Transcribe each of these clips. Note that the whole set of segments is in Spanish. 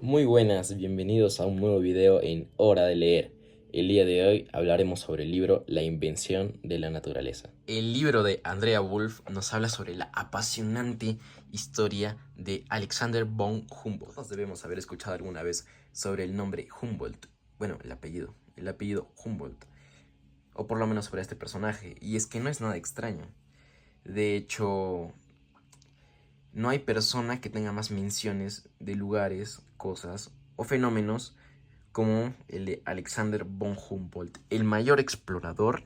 Muy buenas, bienvenidos a un nuevo video en Hora de Leer. El día de hoy hablaremos sobre el libro La invención de la naturaleza. El libro de Andrea Wolf nos habla sobre la apasionante historia de Alexander von Humboldt. Todos debemos haber escuchado alguna vez sobre el nombre Humboldt. Bueno, el apellido Humboldt. O por lo menos sobre este personaje. Y es que no es nada extraño. De hecho, no hay persona que tenga más menciones de lugares, cosas o fenómenos como el de Alexander von Humboldt, el mayor explorador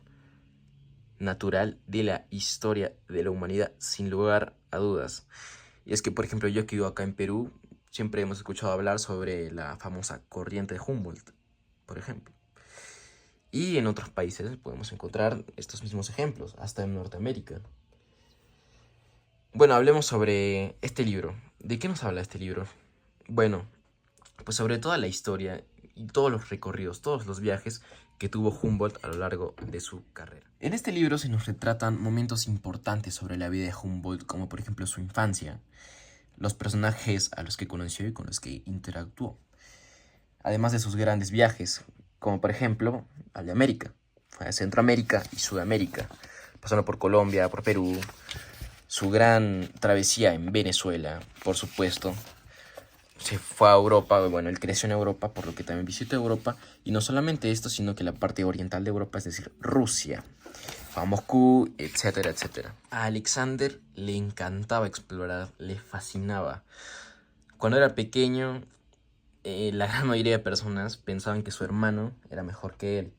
natural de la historia de la humanidad, sin lugar a dudas. Y es que, por ejemplo, yo que vivo acá en Perú, siempre hemos escuchado hablar sobre la famosa corriente de Humboldt, por ejemplo. Y en otros países podemos encontrar estos mismos ejemplos, hasta en Norteamérica. Bueno, hablemos sobre este libro. ¿De qué nos habla este libro? Bueno, pues sobre toda la historia y todos los recorridos, todos los viajes que tuvo Humboldt a lo largo de su carrera. En este libro se nos retratan momentos importantes sobre la vida de Humboldt, como por ejemplo su infancia, los personajes a los que conoció y con los que interactuó, además de sus grandes viajes, como por ejemplo al de América, fue a Centroamérica y Sudamérica, pasando por Colombia, por Perú, su gran travesía en Venezuela, por supuesto. Se fue a Europa, bueno, él creció en Europa, por lo que también visitó Europa, y no solamente esto, sino que la parte oriental de Europa, es decir, Rusia, fue a Moscú, etcétera, etcétera. A Alexander le encantaba explorar, le fascinaba. Cuando era pequeño, la gran mayoría de personas pensaban que su hermano era mejor que él.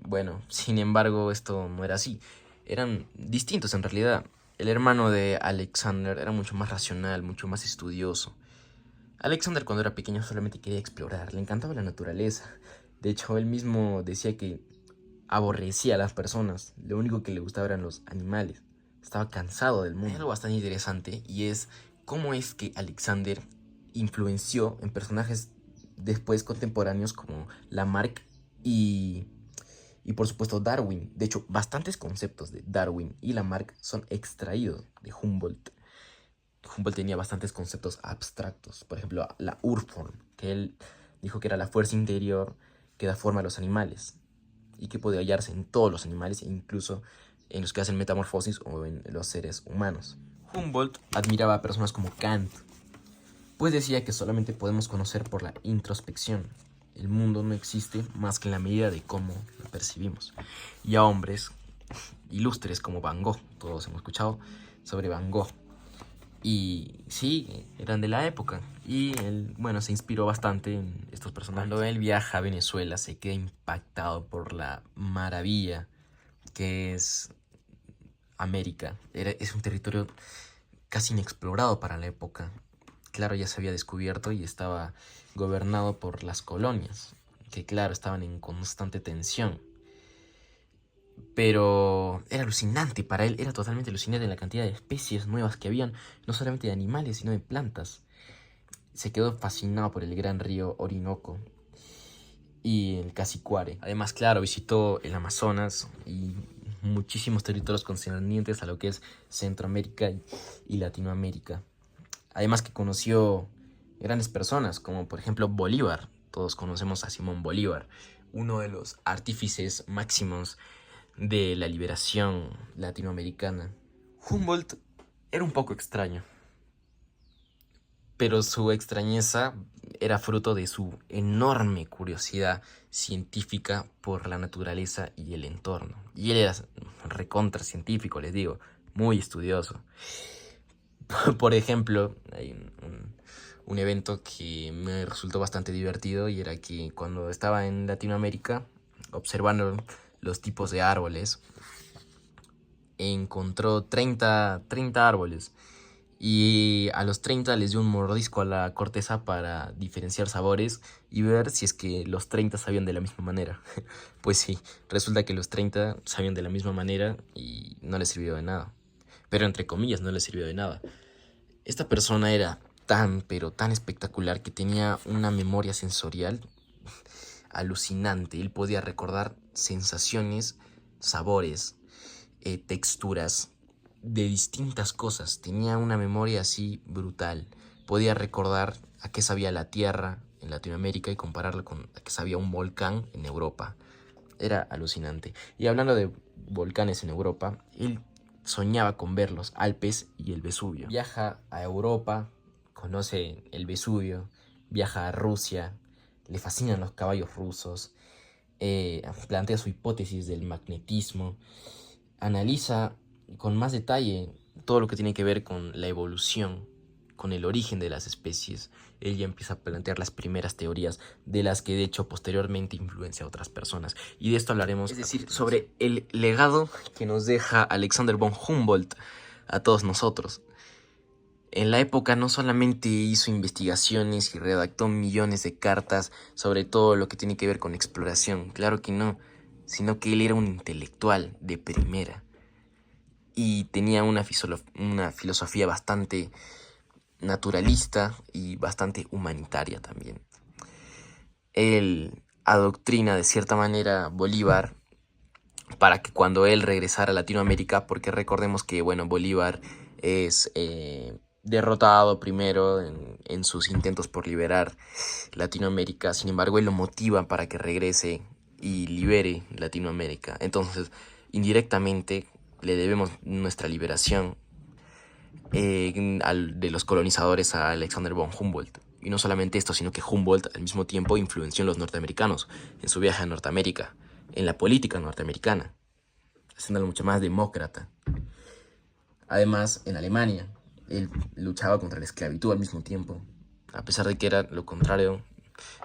Bueno, sin embargo, esto no era así. Eran distintos en realidad. El hermano de Alexander era mucho más racional, mucho más estudioso. Alexander cuando era pequeño solamente quería explorar, le encantaba la naturaleza. De hecho, él mismo decía que aborrecía a las personas, lo único que le gustaba eran los animales. Estaba cansado del mundo. Hay algo bastante interesante y es cómo es que Alexander influenció en personajes después contemporáneos como Lamarck y, y por supuesto Darwin. De hecho, bastantes conceptos de Darwin y Lamarck son extraídos de Humboldt. Humboldt tenía bastantes conceptos abstractos. Por ejemplo, la Urform, que él dijo que era la fuerza interior que da forma a los animales y que puede hallarse en todos los animales e incluso en los que hacen metamorfosis o en los seres humanos. Humboldt admiraba a personas como Kant, pues decía que solamente podemos conocer por la introspección. El mundo no existe más que en la medida de cómo lo percibimos. Y a hombres ilustres como Van Gogh, todos hemos escuchado sobre Van Gogh. Y sí, eran de la época. Y él, bueno, se inspiró bastante en estos personajes. Cuando él viaja a Venezuela, se queda impactado por la maravilla que es América. Es un territorio casi inexplorado para la época. Claro, ya se había descubierto y estaba gobernado por las colonias, que claro, estaban en constante tensión. Pero era alucinante, para él era totalmente alucinante la cantidad de especies nuevas que habían, no solamente de animales, sino de plantas. Se quedó fascinado por el gran río Orinoco y el Cassiquiare. Además, claro, visitó el Amazonas y muchísimos territorios concernientes a lo que es Centroamérica y Latinoamérica. Además que conoció grandes personas, como por ejemplo Bolívar. Todos conocemos a Simón Bolívar, uno de los artífices máximos de la liberación latinoamericana. Humboldt era un poco extraño, pero su extrañeza era fruto de su enorme curiosidad científica por la naturaleza y el entorno. Y él era recontra científico, les digo, muy estudioso. Por ejemplo, hay un evento que me resultó bastante divertido y era que cuando estaba en Latinoamérica observando los tipos de árboles, encontró 30 árboles y a los 30 les dio un mordisco a la corteza para diferenciar sabores y ver si es que los 30 sabían de la misma manera. Pues sí, resulta que los 30 sabían de la misma manera y no les sirvió de nada. Pero entre comillas no les sirvió de nada. Esta persona era tan, pero tan espectacular que tenía una memoria sensorial alucinante. Él podía recordar sensaciones, sabores, texturas de distintas cosas. Tenía una memoria así brutal. Podía recordar a qué sabía la tierra en Latinoamérica y compararlo con a qué sabía un volcán en Europa. Era alucinante. Y hablando de volcanes en Europa, él soñaba con ver los Alpes y el Vesubio. Viaja a Europa, conoce el Vesubio, viaja a Rusia, le fascinan los caballos rusos, plantea su hipótesis del magnetismo, analiza con más detalle todo lo que tiene que ver con la evolución, con el origen de las especies. Él ya empieza a plantear las primeras teorías de las que de hecho posteriormente influencia a otras personas. Y de esto hablaremos, es decir, sobre el legado que nos deja Alexander von Humboldt a todos nosotros. En la época no solamente hizo investigaciones y redactó millones de cartas sobre todo lo que tiene que ver con exploración, claro que no, sino que él era un intelectual de primera y tenía una filosofía bastante naturalista y bastante humanitaria también. Él adoctrina de cierta manera a Bolívar para que cuando él regresara a Latinoamérica, porque recordemos que bueno, Bolívar es derrotado primero en sus intentos por liberar Latinoamérica, sin embargo él lo motiva para que regrese y libere Latinoamérica. Entonces, indirectamente le debemos nuestra liberación de los colonizadores a Alexander von Humboldt. Y no solamente esto, sino que Humboldt al mismo tiempo influenció en los norteamericanos, en su viaje a Norteamérica, en la política norteamericana, haciéndolo mucho más demócrata. Además, en Alemania, él luchaba contra la esclavitud al mismo tiempo, a pesar de que era lo contrario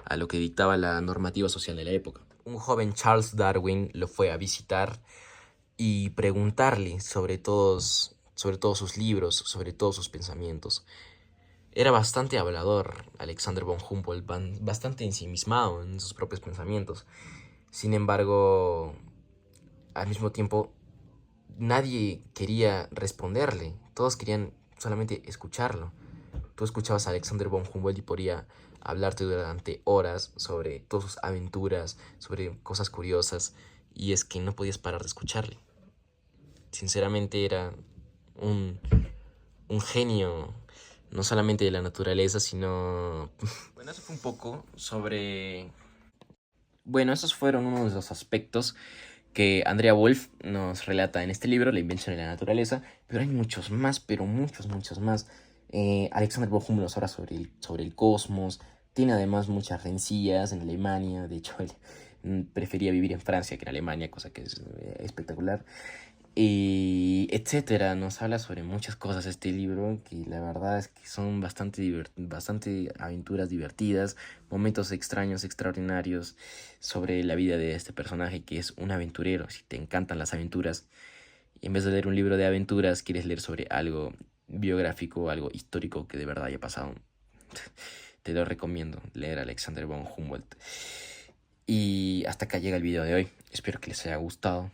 a lo que dictaba la normativa social de la época. Un joven Charles Darwin lo fue a visitar y preguntarle sobre todos sus libros, sobre todos sus pensamientos. Era bastante hablador Alexander von Humboldt, bastante ensimismado en sus propios pensamientos. Sin embargo, al mismo tiempo, nadie quería responderle. Todos querían solamente escucharlo. Tú escuchabas a Alexander von Humboldt y podía hablarte durante horas sobre todas sus aventuras, sobre cosas curiosas, y es que no podías parar de escucharle. Sinceramente era un genio, no solamente de la naturaleza, sino... Bueno, eso fue un poco sobre... Bueno, esos fueron unos de los aspectos que Andrea Wolf nos relata en este libro, La invención de la naturaleza, pero hay muchos más, pero muchos más. Alexander von Humboldt nos habla sobre el cosmos, tiene además muchas rencillas en Alemania, de hecho él prefería vivir en Francia que en Alemania, cosa que es espectacular. Y etcétera, nos habla sobre muchas cosas este libro que la verdad es que son bastante aventuras divertidas, momentos extraños, extraordinarios sobre la vida de este personaje que es un aventurero. Si te encantan las aventuras y en vez de leer un libro de aventuras quieres leer sobre algo biográfico, algo histórico que de verdad haya pasado, te lo recomiendo, leer a Alexander von Humboldt. Y hasta acá llega el video de hoy, espero que les haya gustado.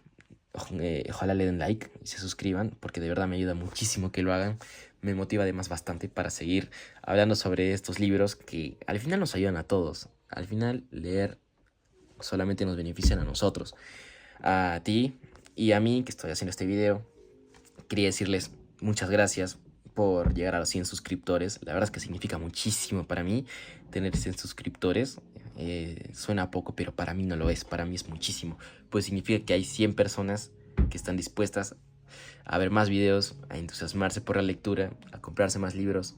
Ojalá le den like y se suscriban porque de verdad me ayuda muchísimo que lo hagan. Me motiva además bastante para seguir hablando sobre estos libros que al final nos ayudan a todos. Al final leer solamente nos benefician a nosotros, a ti y a mí que estoy haciendo este video. Quería decirles muchas gracias por llegar a los 100 suscriptores. La verdad es que significa muchísimo para mí tener 100 suscriptores. Suena poco, pero para mí no lo es. Para mí es muchísimo. Pues significa que hay 100 personas que están dispuestas a ver más videos, a entusiasmarse por la lectura, a comprarse más libros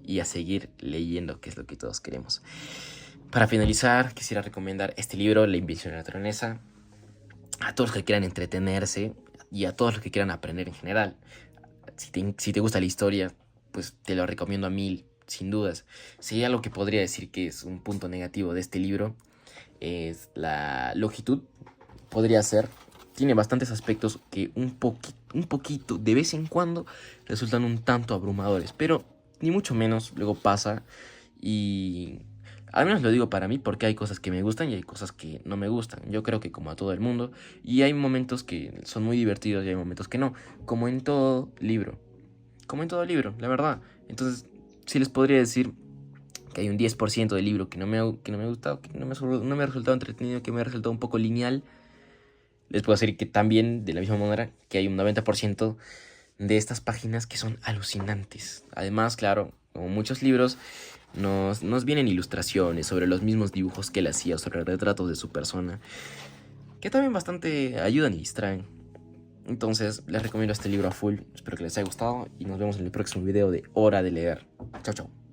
y a seguir leyendo, que es lo que todos queremos. Para finalizar, quisiera recomendar este libro, La invención de la naturaleza, a todos los que quieran entretenerse y a todos los que quieran aprender en general. Si te gusta la historia, pues te lo recomiendo a 1000, sin dudas. Si hay algo que podría decir que es un punto negativo de este libro, es la longitud. Podría ser. Tiene bastantes aspectos que un poquito, de vez en cuando, resultan un tanto abrumadores. Pero ni mucho menos, luego pasa. Y al menos lo digo para mí porque hay cosas que me gustan y hay cosas que no me gustan. Yo creo que como a todo el mundo. Y hay momentos que son muy divertidos y hay momentos que no. Como en todo libro. Como en todo libro, la verdad. Entonces, sí les podría decir que hay un 10% del libro que no me ha gustado, que no me ha resultado entretenido, que me ha resultado un poco lineal. Les puedo decir que también, de la misma manera, que hay un 90% de estas páginas que son alucinantes. Además, claro, como muchos libros, nos vienen ilustraciones sobre los mismos dibujos que él hacía, sobre retratos de su persona, que también bastante ayudan y distraen. Entonces, les recomiendo este libro a full. Espero que les haya gustado y nos vemos en el próximo video de Hora de Leer. Chao, chao.